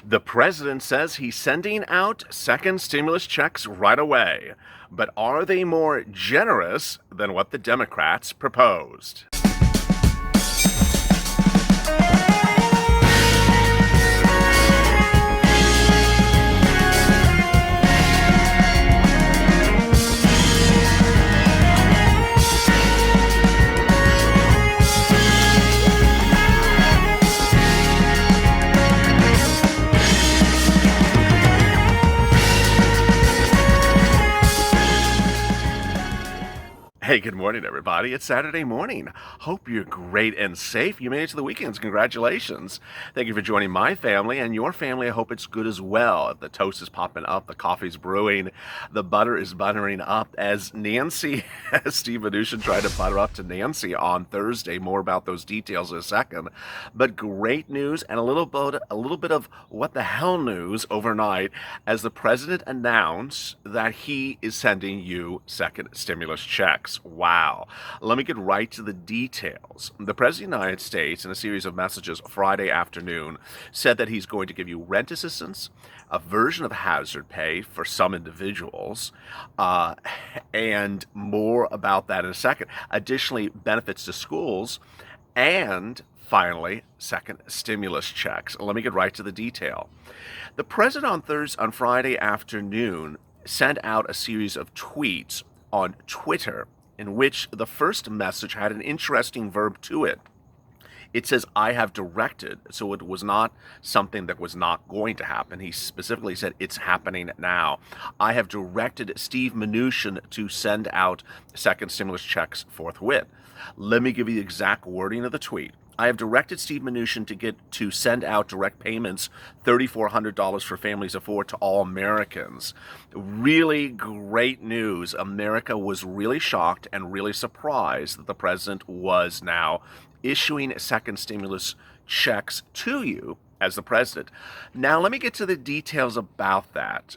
The president says he's sending out second stimulus checks right away. But are they more generous than what the Democrats proposed? Hey, good morning, everybody. It's Saturday morning. Hope you're great and safe. You made it to the weekends. Congratulations. Thank you for joining my family and your family. I hope it's good as well. The toast is popping up, the coffee's brewing, the butter is buttering up as Steve Mnuchin tried to butter up to Nancy on Thursday. More about those details in a second. But great news and a little bit of what the hell news overnight as the president announced that he is sending you second stimulus checks. Wow. Let me get right to the details. The President of the United States, in a series of messages Friday afternoon, said that he's going to give you rent assistance, a version of hazard pay for some individuals, and more about that in a second. Additionally, benefits to schools, and finally, second stimulus checks. Let me get right to the detail. The president on Friday afternoon sent out a series of tweets on Twitter in which the first message had an interesting verb to it. It says, I have directed, so it was not something that was not going to happen. He specifically said, it's happening now. I have directed Steve Mnuchin to send out second stimulus checks forthwith. Let me give you the exact wording of the tweet. I have directed Steve Mnuchin to send out direct payments, $3,400 for families of four to all Americans. Really great news. America was really shocked and really surprised that the president was now issuing second stimulus checks to you as the president. Now, let me get to the details about that.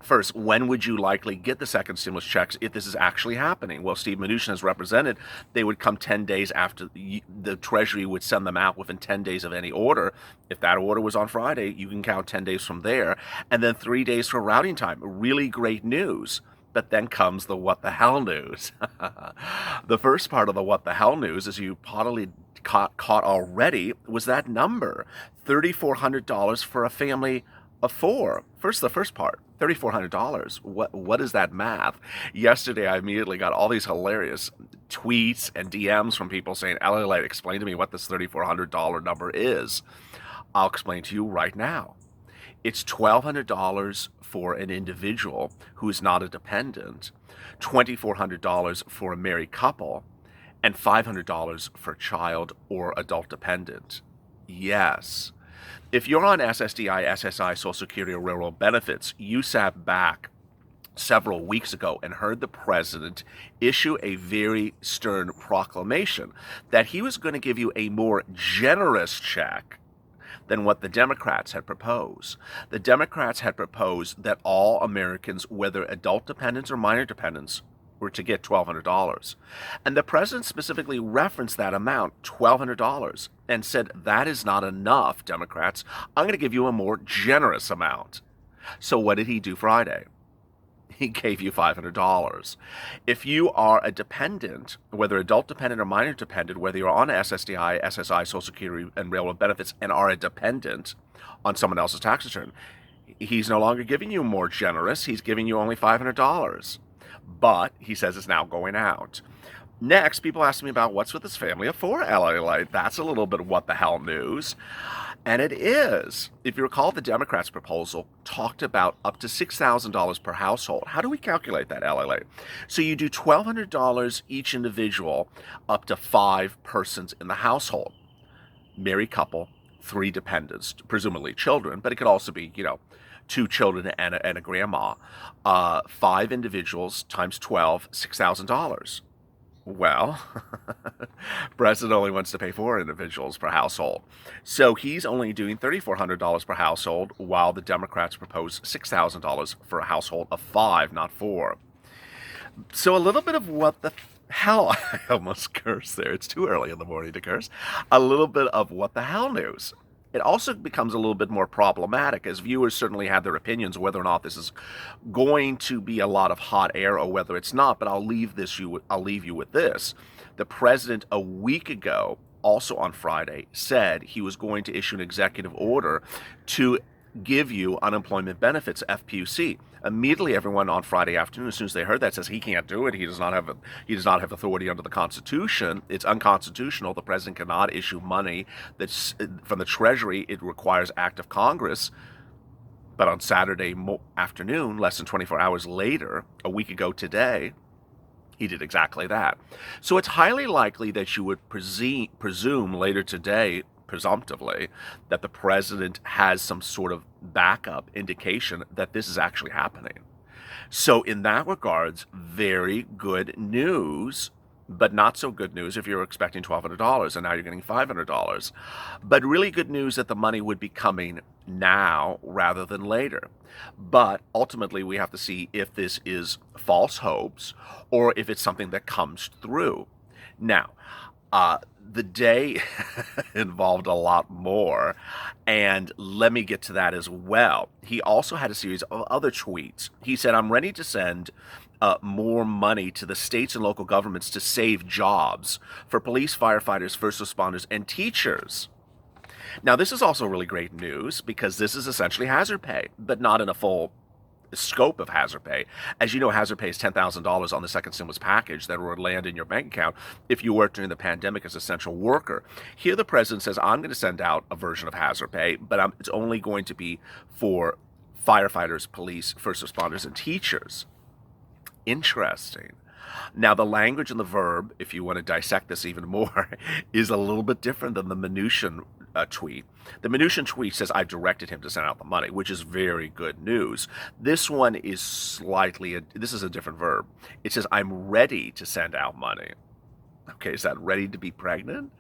First, when would you likely get the second stimulus checks if this is actually happening? Well, Steve Mnuchin has represented they would come 10 days after the Treasury would send them out within 10 days of any order. If that order was on Friday, you can count 10 days from there, and then 3 days for routing time. Really great news. But then comes the what the hell news. The first part of the what the hell news, as you probably caught already, was that number, $3,400 for a family of four. The first part, $3,400. What is that math? Yesterday, I immediately got all these hilarious tweets and DMs from people saying, LALATE, explain to me what this $3,400 number is. I'll explain to you right now. It's $1,200 for an individual who is not a dependent, $2,400 for a married couple, and $500 for child or adult dependent. Yes. If you're on SSDI, SSI, Social Security, or Railroad benefits, you sat back several weeks ago and heard the president issue a very stern proclamation that he was going to give you a more generous check than what the Democrats had proposed. The Democrats had proposed that all Americans, whether adult dependents or minor dependents, were to get $1,200. And the president specifically referenced that amount, $1,200, and said, that is not enough, Democrats. I'm going to give you a more generous amount. So what did he do Friday? He gave you $500. If you are a dependent, whether adult dependent or minor dependent, whether you're on SSDI, SSI, Social Security, and Railroad benefits, and are a dependent on someone else's tax return, he's no longer giving you more generous. He's giving you only $500. But he says it's now going out. Next, people ask me about what's with this family of four, LALATE. That's a little bit of what the hell news. And it is. If you recall, the Democrats' proposal talked about up to $6,000 per household. How do we calculate that, LALATE? So you do $1,200 each individual, up to 5 persons in the household. Married couple, 3 dependents, presumably children, but it could also be, 2 children and a grandma. 5 individuals times 12, $6,000. Well, President only wants to pay 4 individuals per household. So he's only doing $3,400 per household, while the Democrats propose $6,000 for a household of 5, not 4. So a little bit of what the hell, I almost cursed there. It's too early in the morning to curse. A little bit of what the hell news. it also becomes a little bit more problematic, as viewers certainly have their opinions whether or not this is going to be a lot of hot air or whether it's not. But I'll leave you with this. The president a week ago, also on Friday, said he was going to issue an executive order to give you unemployment benefits, FPUC. Immediately, everyone on Friday afternoon, as soon as they heard that, says he can't do it. He does not have authority under the Constitution. It's unconstitutional. The president cannot issue money that's from the Treasury. It requires act of Congress. But on Saturday afternoon, less than 24 hours later, a week ago today, he did exactly that. So it's highly likely that you would presume later today, presumptively, that the president has some sort of backup indication that this is actually happening. So in that regards, very good news, but not so good news if you're expecting $1,200 and now you're getting $500. But really good news that the money would be coming now rather than later. But ultimately, we have to see if this is false hopes or if it's something that comes through. Now, the day involved a lot more, and let me get to that as well. He also had a series of other tweets. He said, I'm ready to send more money to the states and local governments to save jobs for police, firefighters, first responders, and teachers. Now, this is also really great news because this is essentially hazard pay, but not in a full scope of hazard pay. As you know, hazard pay is $10,000 on the second stimulus package that would land in your bank account if you worked during the pandemic as an essential worker. Here, the president says, I'm going to send out a version of hazard pay, but it's only going to be for firefighters, police, first responders, and teachers. Interesting. Now, the language and the verb, if you want to dissect this even more, is a little bit different than the Mnuchin tweet. The Mnuchin tweet says, I've directed him to send out the money, which is very good news. This one is this is a different verb. It says, I'm ready to send out money. Okay, is that ready to be pregnant,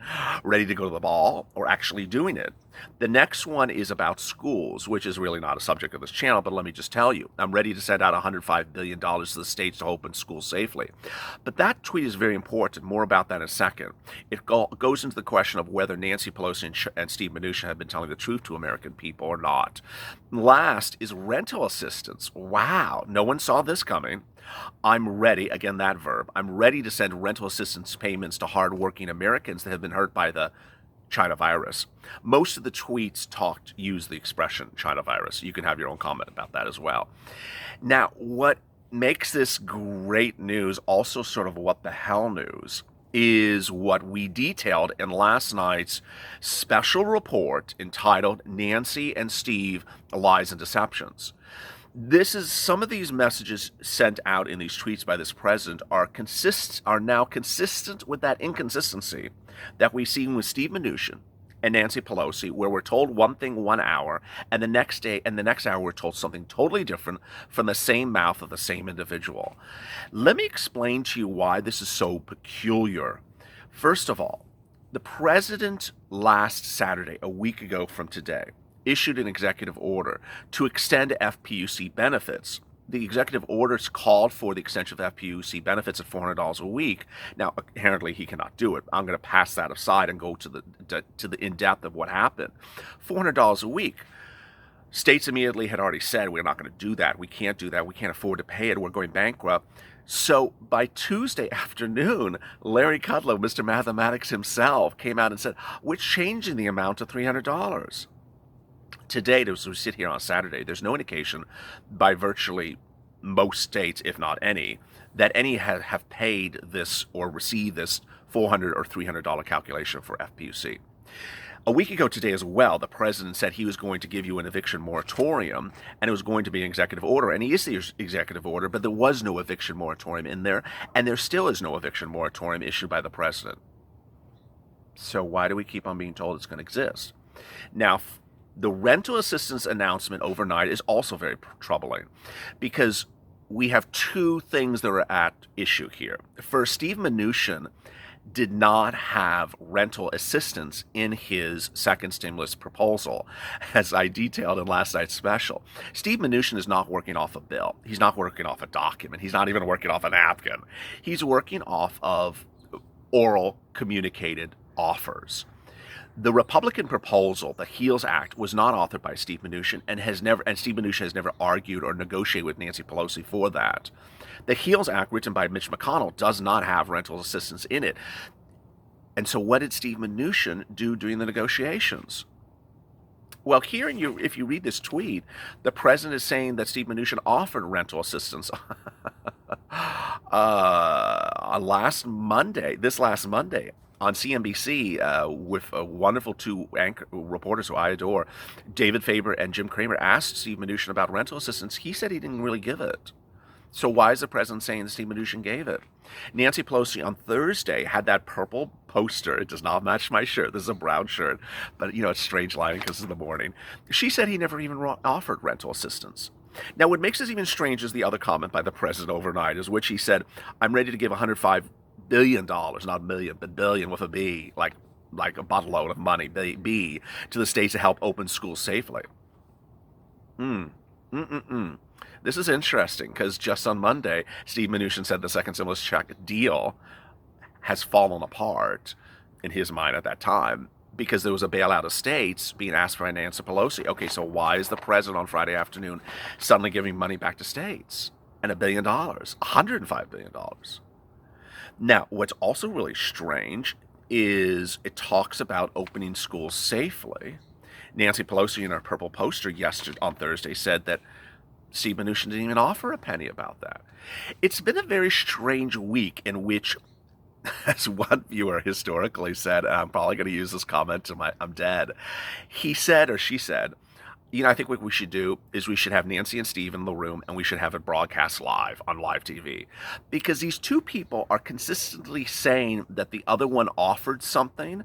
ready to go to the ball, or actually doing it? The next one is about schools, which is really not a subject of this channel, but let me just tell you, I'm ready to send out $105 billion to the states to open schools safely. But that tweet is very important. More about that in a second. It goes into the question of whether Nancy Pelosi and Steve Mnuchin have been telling the truth to American people or not. Last is rental assistance. Wow, no one saw this coming. I'm ready, again, that verb, I'm ready to send rental assistance payments to hardworking Americans that have been hurt by the China virus. Most of the tweets use the expression China virus. You can have your own comment about that as well. Now, what makes this great news also sort of what the hell news is what we detailed in last night's special report entitled Nancy and Steve, Lies and Deceptions. This is some of these messages sent out in these tweets by this president are now consistent with that inconsistency that we've seen with Steve Mnuchin and Nancy Pelosi, where we're told one thing 1 hour, and the next hour we're told something totally different from the same mouth of the same individual. Let me explain to you why this is so peculiar. First of all, the president last Saturday, a week ago from today, issued an executive order to extend FPUC benefits. The executive orders called for the extension of FPUC benefits at $400 a week. Now, apparently he cannot do it. I'm going to pass that aside and go to the in-depth of what happened. $400 a week. States immediately had already said, we're not going to do that. We can't do that. We can't afford to pay it. We're going bankrupt. So by Tuesday afternoon, Larry Kudlow, Mr. Mathematics himself, came out and said, we're changing the amount to $300. To date, as we sit here on Saturday, there's no indication by virtually most states, if not any, that any have paid this or received this $400 or $300 calculation for FPUC. A week ago today as well, the president said he was going to give you an eviction moratorium, and it was going to be an executive order, and he is the executive order, but there was no eviction moratorium in there, and there still is no eviction moratorium issued by the president. So why do we keep on being told it's going to exist? Now, the rental assistance announcement overnight is also very troubling because we have two things that are at issue here. First, Steve Mnuchin did not have rental assistance in his second stimulus proposal, as I detailed in last night's special. Steve Mnuchin is not working off a bill. He's not working off a document. He's not even working off a napkin. He's working off of oral communicated offers. The Republican proposal, the HEALS Act, was not authored by Steve Mnuchin and Steve Mnuchin has never argued or negotiated with Nancy Pelosi for that. The HEALS Act, written by Mitch McConnell, does not have rental assistance in it. And so what did Steve Mnuchin do during the negotiations? Well, if you read this tweet, the president is saying that Steve Mnuchin offered rental assistance last Monday, on CNBC with wonderful two reporters who I adore, David Faber and Jim Cramer, asked Steve Mnuchin about rental assistance. He said he didn't really give it. So why is the president saying that Steve Mnuchin gave it? Nancy Pelosi on Thursday had that purple poster. It does not match my shirt. This is a brown shirt, but it's strange lighting because it's in the morning. She said he never even offered rental assistance. Now, what makes this even strange is the other comment by the president overnight, is which he said, "I'm ready to give $105 billion, not million, but billion with a B, like a buttload of money, B, to the states to help open schools safely." This is interesting because just on Monday, Steve Mnuchin said the second stimulus check deal has fallen apart in his mind at that time because there was a bailout of states being asked by Nancy Pelosi. Okay, so why is the president on Friday afternoon suddenly giving money back to states? And $1 billion, $105 billion. Now, what's also really strange is it talks about opening schools safely. Nancy Pelosi in her purple poster on Thursday said that Steve Mnuchin didn't even offer a penny about that. It's been a very strange week in which, as one viewer historically said, and I'm probably going to use this comment till I'm dead, he said, or she said, I think what we should do is we should have Nancy and Steve in the room and we should have it broadcast live on live TV. Because these two people are consistently saying that the other one offered something,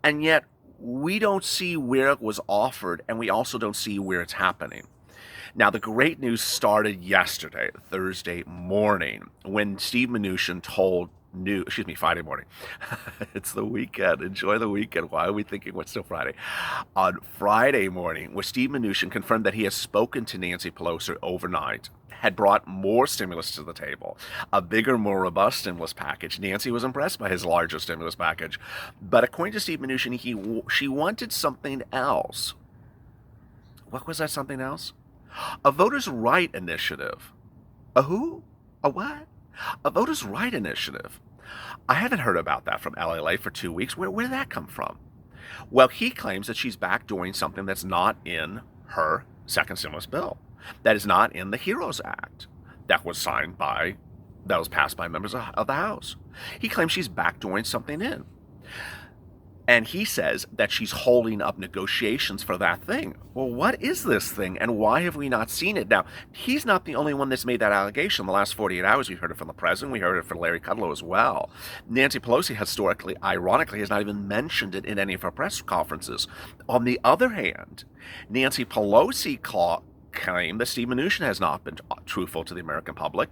and yet we don't see where it was offered, and we also don't see where it's happening. Now, the great news started yesterday, Thursday morning, when Steve Mnuchin Friday morning. It's the weekend. Enjoy the weekend. Why are we thinking what's still Friday? On Friday morning, where Steve Mnuchin confirmed that he has spoken to Nancy Pelosi overnight, had brought more stimulus to the table, a bigger, more robust stimulus package. Nancy was impressed by his larger stimulus package. But according to Steve Mnuchin, she wanted something else. What was that something else? A voters' right initiative. A who? A what? A voters' right initiative. I haven't heard about that from LALATE for 2 weeks. Where did that come from? Well, he claims that she's backdooring something that's not in her second stimulus bill. That is not in the HEROES Act that was passed by members of the House. He claims she's backdooring something in. And he says that she's holding up negotiations for that thing. Well, what is this thing, and why have we not seen it? Now, he's not the only one that's made that allegation. In the last 48 hours, we heard it from the president. We heard it from Larry Kudlow as well. Nancy Pelosi, historically, ironically, has not even mentioned it in any of her press conferences. On the other hand, Nancy Pelosi claim that Steve Mnuchin has not been truthful to the American public.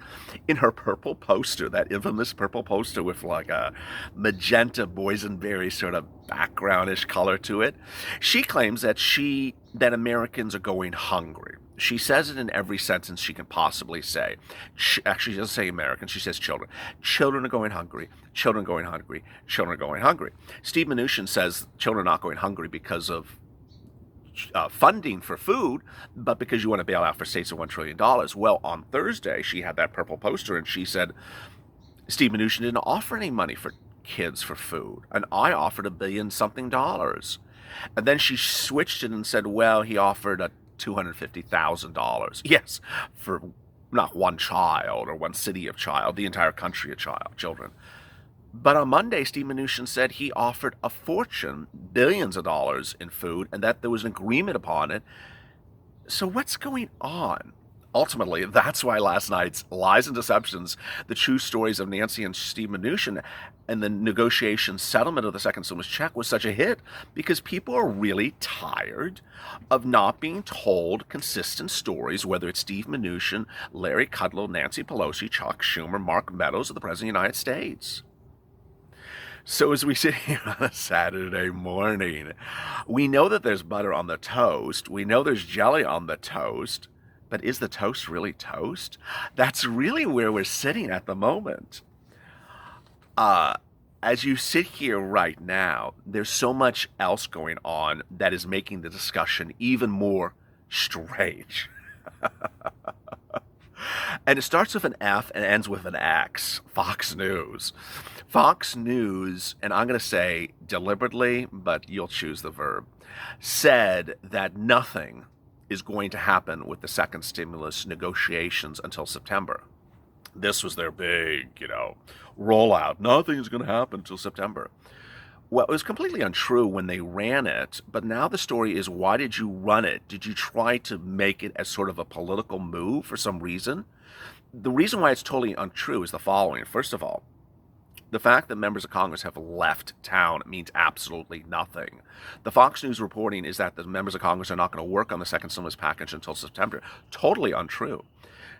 In her purple poster, that infamous purple poster with like a magenta boysenberry sort of backgroundish color to it, she claims that Americans are going hungry. She says it in every sentence she can possibly say. Actually, she doesn't say Americans, she says children. Children are going hungry. Children are going hungry. Children are going hungry. Steve Mnuchin says children are not going hungry because of funding for food, but because you want to bail out for states of $1 trillion. Well, on Thursday, she had that purple poster, and she said, Steve Mnuchin didn't offer any money for kids for food, and I offered $1 billion something. And then she switched it and said, well, he offered a $250,000. Yes, for not one child or one city of child, the entire country of children. But on Monday, Steve Mnuchin said he offered a fortune, billions of dollars in food, and that there was an agreement upon it. So what's going on? Ultimately, that's why last night's Lies and Deceptions, the true stories of Nancy and Steve Mnuchin, and the negotiation settlement of the second stimulus check was such a hit, because people are really tired of not being told consistent stories, whether it's Steve Mnuchin, Larry Kudlow, Nancy Pelosi, Chuck Schumer, Mark Meadows, or the President of the United States. So as we sit here on a Saturday morning, we know that there's butter on the toast. We know there's jelly on the toast. But is the toast really toast? That's really where we're sitting at the moment. as you sit here right now, there's so much else going on that is making the discussion even more strange. And it starts with an F and ends with an X. Fox News. Fox News, and I'm going to say deliberately, but you'll choose the verb, said that nothing is going to happen with the second stimulus negotiations until September. This was their big, rollout. Nothing is going to happen until September. Well, it was completely untrue when they ran it, but now the story is, why did you run it? Did you try to make it as sort of a political move for some reason? The reason why it's totally untrue is the following. First of all, the fact that members of Congress have left town means absolutely nothing. The Fox News reporting is that the members of Congress are not going to work on the second stimulus package until September. Totally untrue.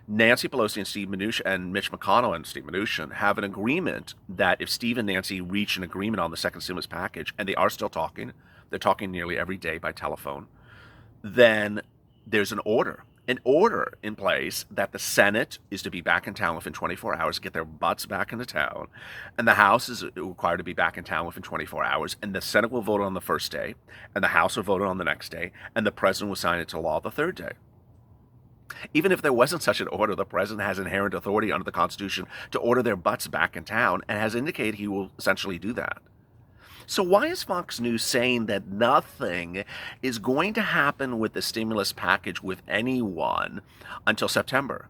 Nancy Pelosi and Steve Mnuchin and Mitch McConnell and Steve Mnuchin have an agreement that if Steve and Nancy reach an agreement on the second stimulus package, and they are still talking, they're talking nearly every day by telephone, then there's an order in place that the Senate is to be back in town within 24 hours, get their butts back into town, and the House is required to be back in town within 24 hours, and the Senate will vote on the first day, and the House will vote on the next day, and the President will sign it to law the third day. Even if there wasn't such an order, the President has inherent authority under the Constitution to order their butts back in town, and has indicated he will essentially do that. So why is Fox News saying that nothing is going to happen with the stimulus package with anyone until September?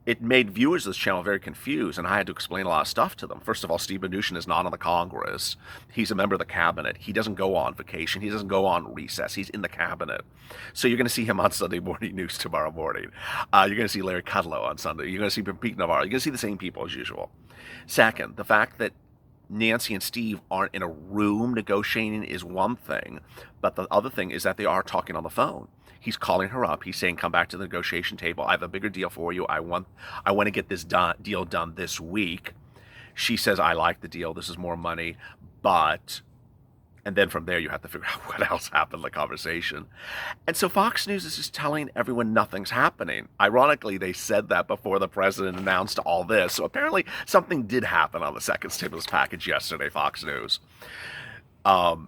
It made viewers of this channel very confused, and I had to explain a lot of stuff to them. First of all, Steve Mnuchin is not on the Congress. He's a member of the cabinet. He doesn't go on vacation. He doesn't go on recess. He's in the cabinet. So you're going to see him on Sunday morning news tomorrow morning. You're going to see Larry Kudlow on Sunday. You're going to see Pete Navarro. You're going to see the same people as usual. Second, the fact that Nancy and Steve aren't in a room negotiating is one thing, but the other thing is that they are talking on the phone. He's calling her up. He's saying, come back to the negotiation table. I have a bigger deal for you. I want to get this deal done this week. She says, I like the deal. This is more money. But, and then from there, you have to figure out what else happened in the conversation. And so Fox News is just telling everyone nothing's happening. Ironically, they said that before the president announced all this. So apparently something did happen on the second stimulus package yesterday, Fox News. The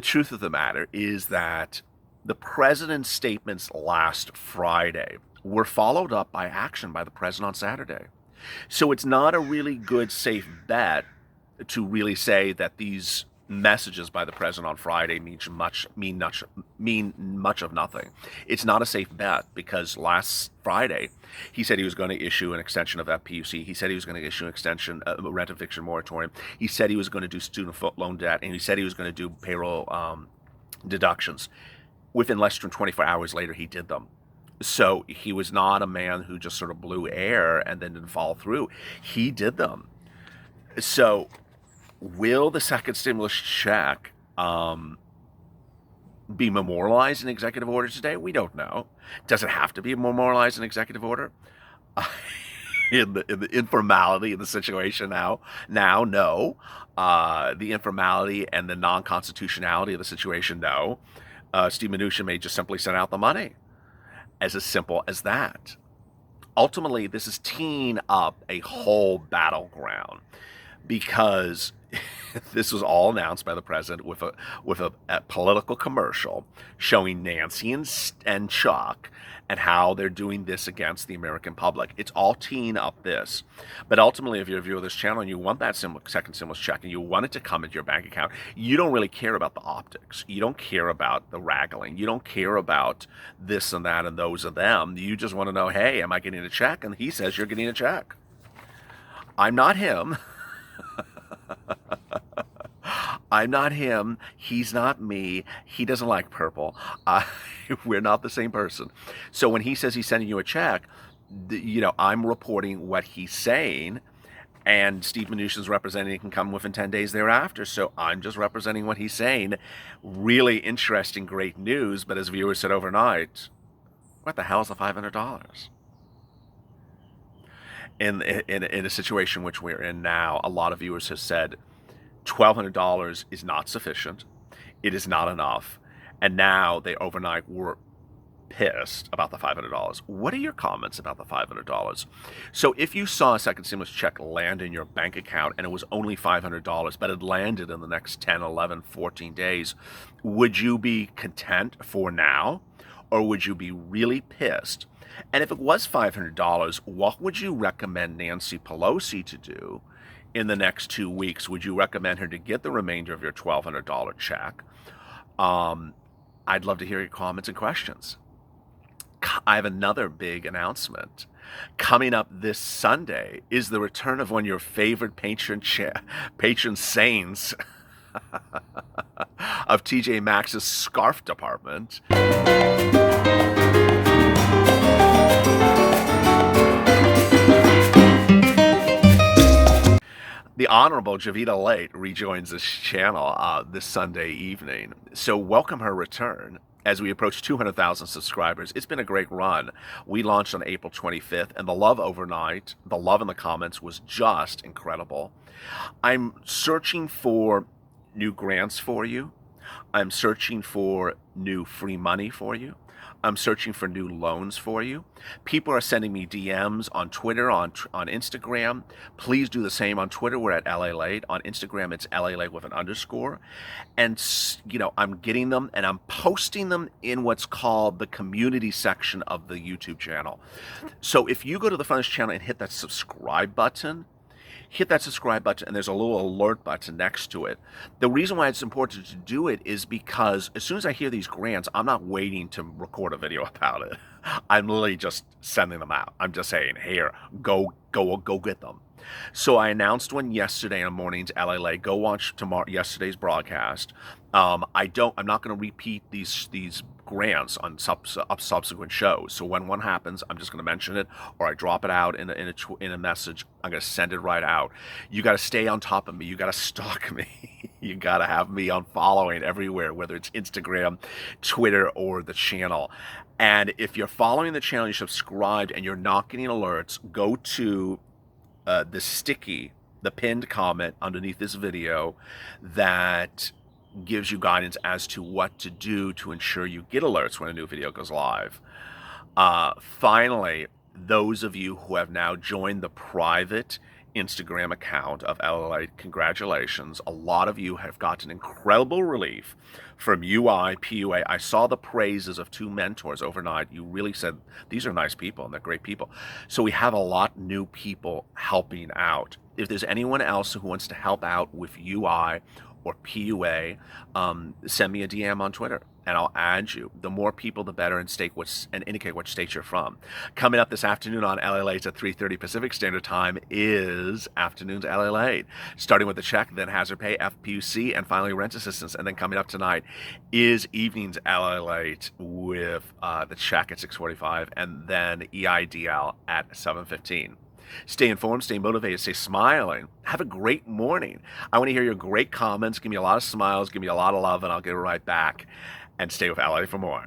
truth of the matter is that the president's statements last Friday were followed up by action by the president on Saturday. So it's not a really good, safe bet to really say that these messages by the president on Friday mean much of nothing. It's not a safe bet, because last Friday he said he was going to issue an extension of FPUC. He said he was going to issue an extension of a rent eviction moratorium. He said he was going to do student loan debt, and he said he was going to do payroll deductions. Within less than 24 hours later, he did them. So he was not a man who just sort of blew air and then didn't follow through. He did them. So will the second stimulus check be memorialized in executive order today? We don't know. Does it have to be memorialized in executive order? In the informality of the situation now, no. The informality and the non-constitutionality of the situation, no. Steve Mnuchin may just simply send out the money. As simple as that. Ultimately, this is teeing up a whole battleground, because this was all announced by the president with a political commercial showing Nancy and Chuck and how they're doing this against the American public. It's all teeing up this. But ultimately, if you're a viewer of this channel and you want that second stimulus check and you want it to come into your bank account, you don't really care about the optics. You don't care about the wrangling. You don't care about this and that and those and them. You just want to know, hey, am I getting a check? And he says you're getting a check. I'm not him. I'm not him. He's not me. He doesn't like purple. We're not the same person. So when he says he's sending you a check, I'm reporting what he's saying, and Steve Mnuchin's representative can come within 10 days thereafter. So I'm just representing what he's saying. Really interesting, great news. But as viewers said overnight, what the hell is the $500? In a situation which we're in now, a lot of viewers have said $1,200 is not sufficient. It is not enough. And now they overnight were pissed about the $500. What are your comments about the $500? So if you saw a second stimulus check land in your bank account and it was only $500, but it landed in the next 10, 11, 14 days, would you be content for now? Or would you be really pissed? And if it was $500, what would you recommend Nancy Pelosi to do in the next 2 weeks? Would you recommend her to get the remainder of your $1,200 check? I'd love to hear your comments and questions. I have another big announcement. Coming up this Sunday is the return of one of your favorite patron saints of TJ Maxx's scarf department. The Honorable Javita Late rejoins this channel this Sunday evening. So welcome her return as we approach 200,000 subscribers. It's been a great run. We launched on April 25th, and the love overnight, the love in the comments was just incredible. I'm searching for new grants for you. I'm searching for new free money for you. I'm searching for new loans for you. People are sending me DMs on Twitter, on Instagram. Please do the same on Twitter. We're at LALATE. On Instagram, it's LALATE with an underscore. And, I'm getting them and I'm posting them in what's called the community section of the YouTube channel. So if you go to the front of this channel and hit that subscribe button, and there's a little alert button next to it. The reason why it's important to do it is because as soon as I hear these grants, I'm not waiting to record a video about it. I'm literally just sending them out. I'm just saying, here, go get them. So I announced one yesterday morning's LALATE. Go watch yesterday's broadcast. I'm not going to repeat these grants on subsequent shows. So when one happens, I'm just going to mention it, or I drop it out in a message. I'm going to send it right out. You got to stay on top of me. You got to stalk me. You got to have me on following everywhere, whether it's Instagram, Twitter, or the channel. And if you're following the channel, you're subscribed, and you're not getting alerts, go to the pinned comment underneath this video that gives you guidance as to what to do to ensure you get alerts when a new video goes live. Finally, those of you who have now joined the private Instagram account of LALATE, congratulations. A lot of you have gotten incredible relief from UI, PUA. I saw the praises of 2 mentors overnight. You really said, these are nice people and they're great people. So we have a lot new people helping out. If there's anyone else who wants to help out with UI or PUA, send me a DM on Twitter and I'll add you. The more people, the better, and indicate which state you're from. Coming up this afternoon on LALATE at 3:30 Pacific Standard Time is Afternoons LALATE, starting with the check, then hazard pay, FPUC, and finally rent assistance. And then coming up tonight is Evenings LALATE with the check at 6:45 and then EIDL at 7:15. Stay informed, stay motivated, stay smiling. Have a great morning. I want to hear your great comments. Give me a lot of smiles, give me a lot of love, and I'll get it right back. And stay with LA for more.